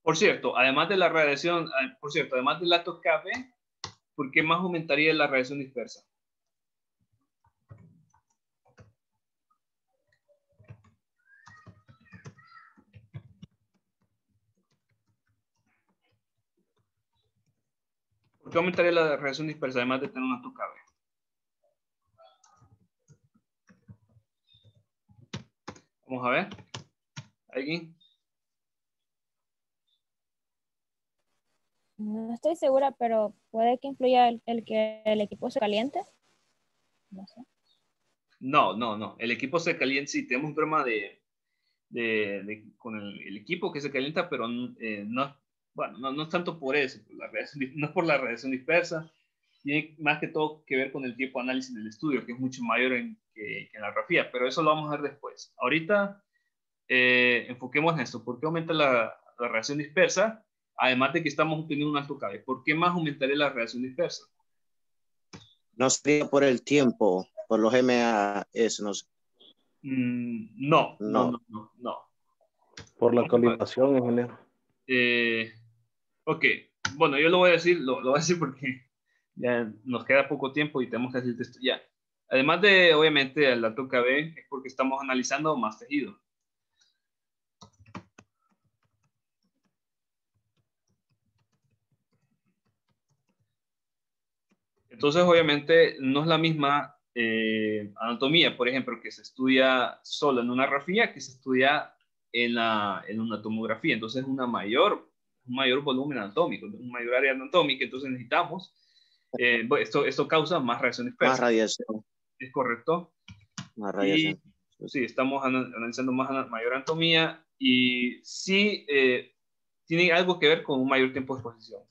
Por cierto, además de la radiación, además del alto KB, ¿por qué más aumentaría la radiación dispersa? ¿Por qué aumentaría la radiación dispersa además de tener un alto KB? Vamos a ver. ¿Alguien? No estoy segura, pero puede que influya el que el equipo se caliente. No sé. No. El equipo se calienta. Sí, tenemos un problema con el equipo que se calienta, pero no es tanto por eso. No es por la radiación dispersa. Tiene más que todo que ver con el tiempo de análisis del estudio, que es mucho mayor que en la grafía, pero eso lo vamos a ver después. Ahorita enfoquemos en esto. ¿Por qué aumenta la radiación dispersa? Además de que estamos obteniendo un alto KB. ¿Por qué más aumentaría la radiación dispersa? No sería por el tiempo, por los MAS, no sé. No. Por la calibración, ingeniero. Ok, bueno, yo lo voy a decir, lo voy a decir porque ya nos queda poco tiempo y tenemos que hacer esto ya. Además de, obviamente, el alto KB, es porque estamos analizando más tejido. Entonces, obviamente, no es la misma anatomía, por ejemplo, que se estudia solo en una grafía que se estudia en una tomografía. Entonces, un mayor volumen anatómico, un mayor área anatómica. Entonces, necesitamos, esto causa más radiación dispersa. Más radiación. ¿Es correcto? Más radiación. Y, sí, estamos analizando mayor anatomía y sí tiene algo que ver con un mayor tiempo de exposición.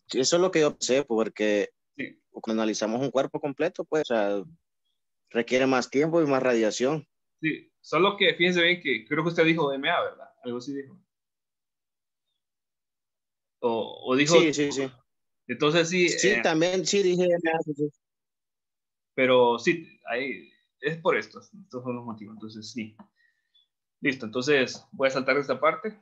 Sí, eso es lo que yo sé, porque sí, cuando analizamos un cuerpo completo, pues, o sea, requiere más tiempo y más radiación. Sí, solo que fíjense bien que creo que usted dijo DMA, ¿verdad? Algo así dijo. O dijo... Sí. Entonces sí... Sí, también sí dije DMA. Sí. Pero sí, ahí es por estos son los motivos, entonces sí. Listo, entonces voy a saltar esta parte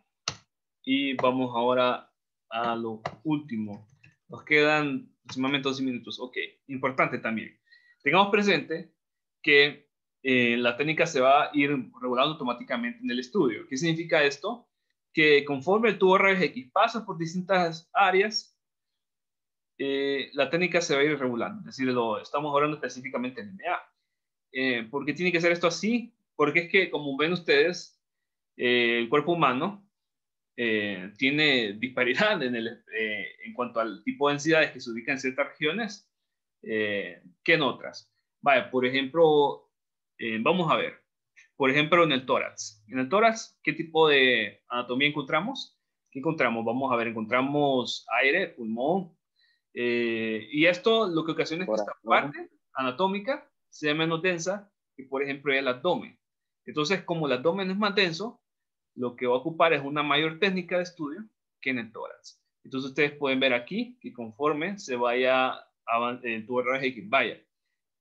y vamos ahora a lo último. Nos quedan aproximadamente 12 minutos. Ok, importante también. Tengamos presente que la técnica se va a ir regulando automáticamente en el estudio. ¿Qué significa esto? Que conforme el tubo rayos X pasa por distintas áreas, la técnica se va a ir regulando. Es decir, estamos hablando específicamente en MA. ¿Por qué tiene que ser esto así? Porque es que, como ven ustedes, el cuerpo humano tiene disparidad en cuanto al tipo de densidades que se ubican en ciertas regiones que en otras. Vaya, por ejemplo, vamos a ver. Por ejemplo, en el tórax. En el tórax, ¿qué tipo de anatomía encontramos? ¿Qué encontramos? Vamos a ver, encontramos aire, pulmón. Y esto lo que ocasiona es que esta parte anatómica sea menos densa que, por ejemplo, el abdomen. Entonces, como el abdomen es más denso, lo que va a ocupar es una mayor técnica de estudio que en el tórax. Entonces ustedes pueden ver aquí que conforme se vaya el tubo rayos X vaya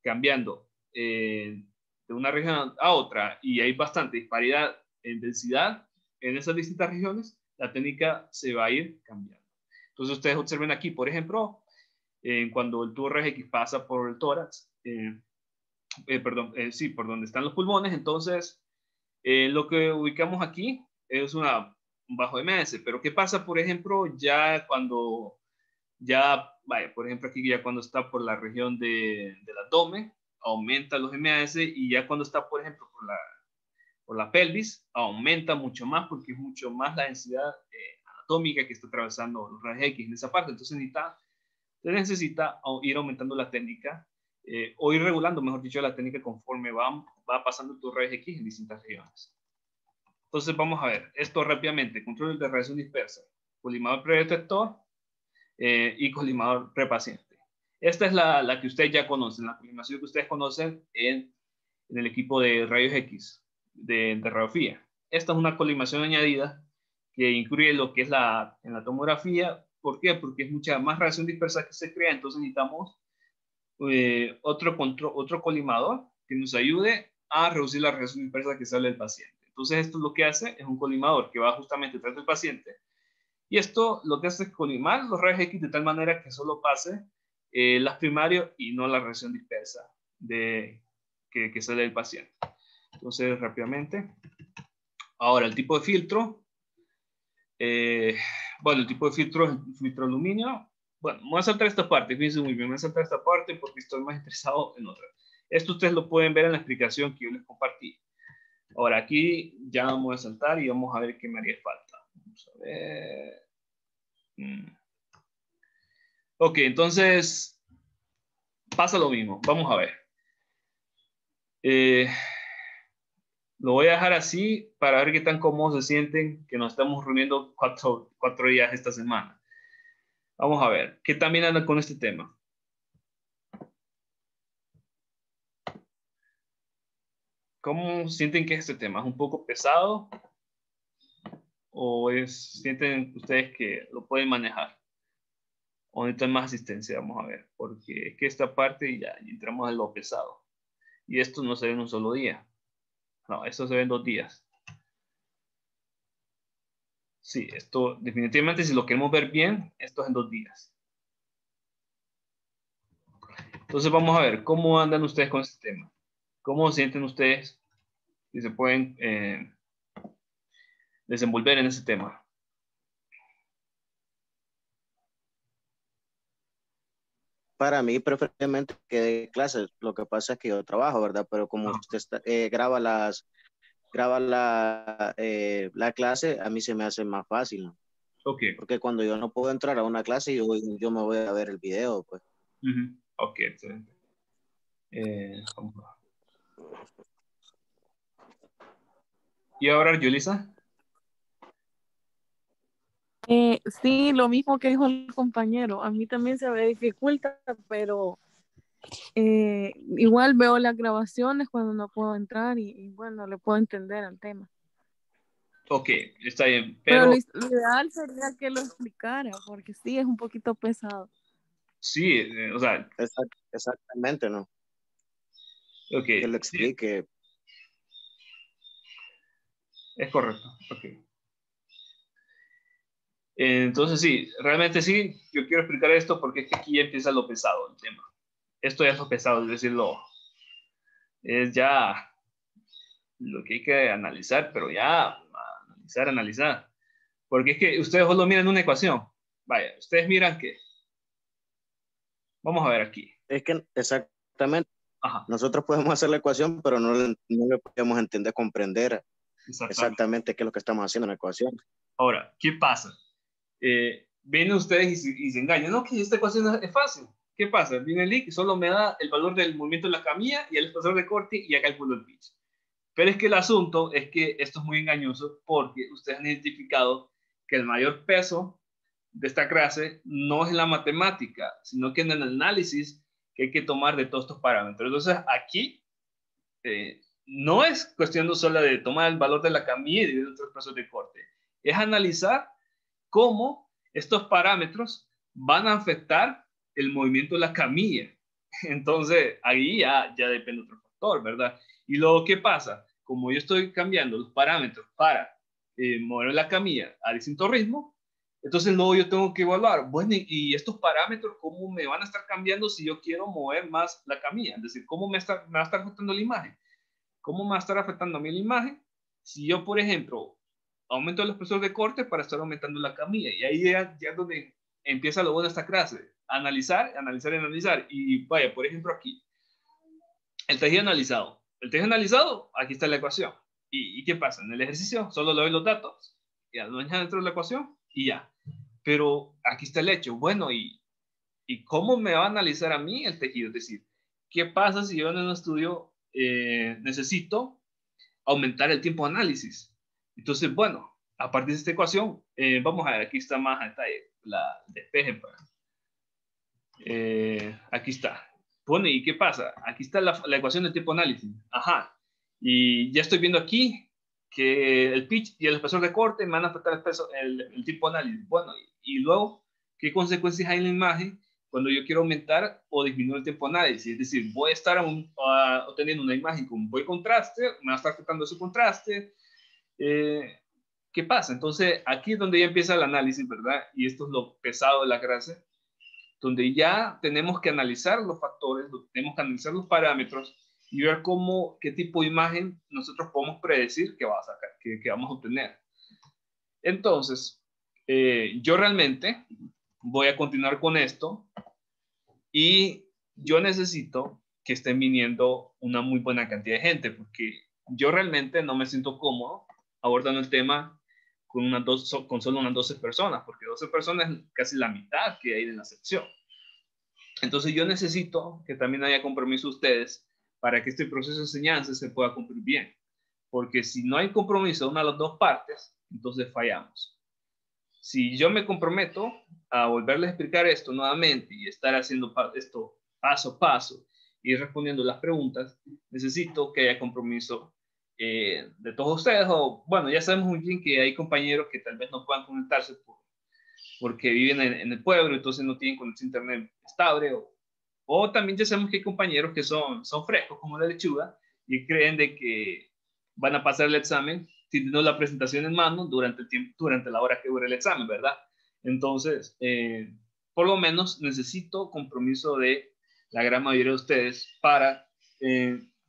cambiando de una región a otra y hay bastante disparidad en densidad en esas distintas regiones, la técnica se va a ir cambiando. Entonces ustedes observen aquí, por ejemplo, cuando el tubo rayos X pasa por el tórax, por donde están los pulmones, entonces lo que ubicamos aquí es un bajo MS, pero ¿qué pasa, por ejemplo, ya cuando, por ejemplo, aquí ya cuando está por la región del abdomen, aumenta los MS y ya cuando está, por ejemplo, por la pelvis, aumenta mucho más porque es mucho más la densidad anatómica que está atravesando los rayos X en esa parte. Entonces se necesita ir aumentando la técnica o ir regulando, mejor dicho, la técnica conforme va pasando tus rayos X en distintas regiones. Entonces vamos a ver esto rápidamente. Control de radiación dispersa, colimador predetector y colimador prepaciente. Esta es la que ustedes ya conocen, la colimación que ustedes conocen en el equipo de rayos X de radiografía. Esta es una colimación añadida que incluye lo que es en la tomografía. ¿Por qué? Porque es mucha más radiación dispersa que se crea, entonces necesitamos otro colimador que nos ayude a reducir la radiación dispersa que sale del paciente. Entonces esto lo que hace es un colimador que va justamente detrás del paciente, y esto lo que hace es colimar los rayos X de tal manera que solo pase las primarios y no la radiación dispersa que sale del paciente. Entonces rápidamente, ahora el tipo de filtro, bueno, el tipo de filtro es el filtro aluminio. Bueno, voy a saltar esta parte, fíjense muy bien, voy a saltar esta parte porque estoy más interesado en otra. Esto ustedes lo pueden ver en la explicación que yo les compartí. Ahora aquí ya vamos a saltar y vamos a ver qué me haría falta. Vamos a ver. Ok, entonces pasa lo mismo. Vamos a ver. Lo voy a dejar así para ver qué tan cómodos se sienten que nos estamos reuniendo cuatro días esta semana. Vamos a ver, ¿qué también andan con este tema? ¿Cómo sienten que este tema es un poco pesado? ¿O sienten ustedes que lo pueden manejar? ¿O necesitan más asistencia? Vamos a ver, porque es que esta parte ya entramos en lo pesado. Y esto no se ve en un solo día. No, esto se ve en 2 días. Sí, esto definitivamente si lo queremos ver bien, esto es en 2 días. Entonces vamos a ver, ¿cómo andan ustedes con este tema? ¿Cómo sienten ustedes si se pueden desenvolver en ese tema? Para mí, preferiblemente que dé clases. Lo que pasa es que yo trabajo, ¿verdad? Pero como usted graba la clase, a mí se me hace más fácil, ¿no? Ok. Porque cuando yo no puedo entrar a una clase, yo me voy a ver el video, pues. Ok, excelente. Vamos a ver. ¿Y ahora, Yulisa? Sí, lo mismo que dijo el compañero. A mí también se me dificulta, pero igual veo las grabaciones cuando no puedo entrar y bueno, le puedo entender el tema. Ok, está bien. Pero lo ideal sería que lo explicara, porque sí, es un poquito pesado. Sí, o sea. Exactamente, ¿no? Ok. Que lo explique. Es correcto, ok. Entonces sí, realmente sí, yo quiero explicar esto porque es que aquí ya empieza lo pesado el tema. Esto ya es lo pesado, es decir, es ya lo que hay que analizar, pero ya analizar. Porque es que ustedes solo miran una ecuación. Vaya, ustedes miran que... Vamos a ver aquí. Es que exactamente. Ajá. Nosotros podemos hacer la ecuación, pero no le podemos entender, comprender exactamente qué es lo que estamos haciendo en la ecuación. Ahora, ¿qué pasa? Vienen ustedes y se engañan. No, que esta ecuación es fácil. ¿Qué pasa? Viene el leak, solo me da el valor del movimiento de la camilla y el espesor de corte y ya calculo el pitch. Pero es que el asunto es que esto es muy engañoso porque ustedes han identificado que el mayor peso de esta clase no es en la matemática, sino que en el análisis que hay que tomar de todos estos parámetros. Entonces, aquí no es cuestión solo de tomar el valor de la camilla y dividir los pesos de corte. Es analizar cómo estos parámetros van a afectar el movimiento de la camilla. Entonces, ahí ya depende otro factor, ¿verdad? Y luego, ¿qué pasa? Como yo estoy cambiando los parámetros para mover la camilla a distinto ritmo, entonces luego yo tengo que evaluar, bueno, y estos parámetros, ¿cómo me van a estar cambiando si yo quiero mover más la camilla? Es decir, ¿cómo me va a estar afectando la imagen? ¿Cómo me va a estar afectando a mí la imagen si yo, por ejemplo, aumento el espesor de corte para estar aumentando la camilla? Y ahí ya es donde empieza lo bueno de esta clase. Analizar. Y vaya, por ejemplo, aquí. El tejido analizado. El tejido analizado, aquí está la ecuación. ¿Y qué pasa? En el ejercicio solo le doy los datos. Y lo añado dentro de la ecuación y ya. Pero aquí está el hecho. Bueno, ¿y cómo me va a analizar a mí el tejido? Es decir, ¿qué pasa si yo en un estudio necesito aumentar el tiempo de análisis? Entonces, bueno, a partir de esta ecuación, vamos a ver, aquí está más a detalle, la despeje. Aquí está. Pone, ¿y qué pasa? Aquí está la ecuación del tiempo de análisis. Ajá. Y ya estoy viendo aquí que el pitch y el espesor de corte me van a afectar el tiempo de análisis. Bueno, y luego, ¿qué consecuencias hay en la imagen cuando yo quiero aumentar o disminuir el tiempo de análisis? Es decir, voy a estar obteniendo una imagen con buen contraste, me va a estar afectando ese contraste. ¿Qué pasa? Entonces, aquí es donde ya empieza el análisis, ¿verdad? Y esto es lo pesado de la clase, donde ya tenemos que analizar los factores, tenemos que analizar los parámetros y ver qué tipo de imagen nosotros podemos predecir que va a sacar, que vamos a obtener. Entonces, yo realmente voy a continuar con esto y yo necesito que estén viniendo una muy buena cantidad de gente, porque yo realmente no me siento cómodo abordando el tema con solo unas 12 personas, porque 12 personas es casi la mitad que hay en la sección. Entonces yo necesito que también haya compromiso de ustedes para que este proceso de enseñanza se pueda cumplir bien, porque si no hay compromiso de una de las dos partes, entonces fallamos. Si yo me comprometo a volverles a explicar esto nuevamente y estar haciendo esto paso a paso y respondiendo las preguntas, necesito que haya compromiso de todos ustedes. O bueno, ya sabemos muy bien que hay compañeros que tal vez no puedan conectarse porque viven en el pueblo, entonces no tienen conexión a internet estable, o también ya sabemos que hay compañeros que son frescos como la lechuga y creen de que van a pasar el examen teniendo la presentación en mano durante la hora que dure el examen, ¿verdad? Entonces, por lo menos necesito compromiso de la gran mayoría de ustedes para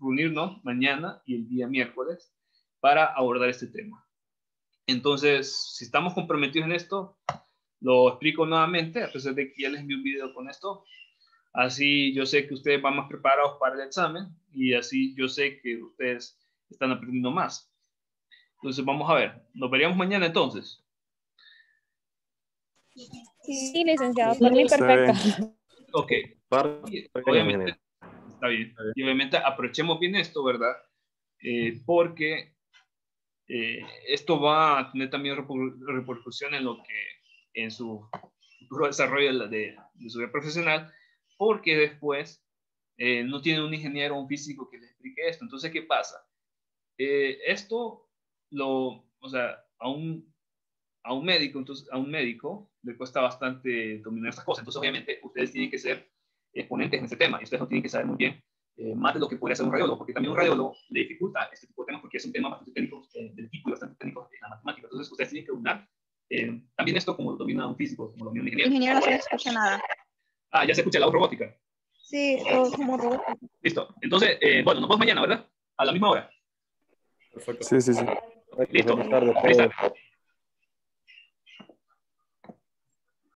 reunirnos mañana y el día miércoles para abordar este tema. Entonces, si estamos comprometidos en esto, lo explico nuevamente, a pesar de que ya les envié un video con esto. Así yo sé que ustedes van más preparados para el examen y así yo sé que ustedes están aprendiendo más. Entonces vamos a ver, nos veríamos mañana entonces. Sí, licenciado, por mí perfecto. Ok. Obviamente, está bien. Y obviamente aprovechemos bien esto, ¿verdad? Porque esto va a tener también repercusión en su futuro desarrollo de su vida profesional, porque después no tiene un ingeniero o un físico que le explique esto. Entonces, ¿qué pasa? Esto o sea, a un médico le cuesta bastante dominar estas cosas. Entonces, obviamente, ustedes tienen que ser exponentes en este tema y ustedes no tienen que saber muy bien más de lo que podría hacer un radiólogo, porque también un radiólogo le dificulta este tipo de temas porque es un tema bastante técnico del tipo y bastante técnico en la matemática. Entonces, ustedes tienen que dominar también esto como lo domina un físico, como lo domina un ingeniero. Ingeniero, no se le escucha nada. Ah, ya se escucha la voz robótica. Sí, todo como robótica. Listo. Entonces, bueno, nos vemos mañana, ¿verdad? A la misma hora. Perfecto. Sí, sí, sí. Listo. Buenas tardes a Ahí está. todos.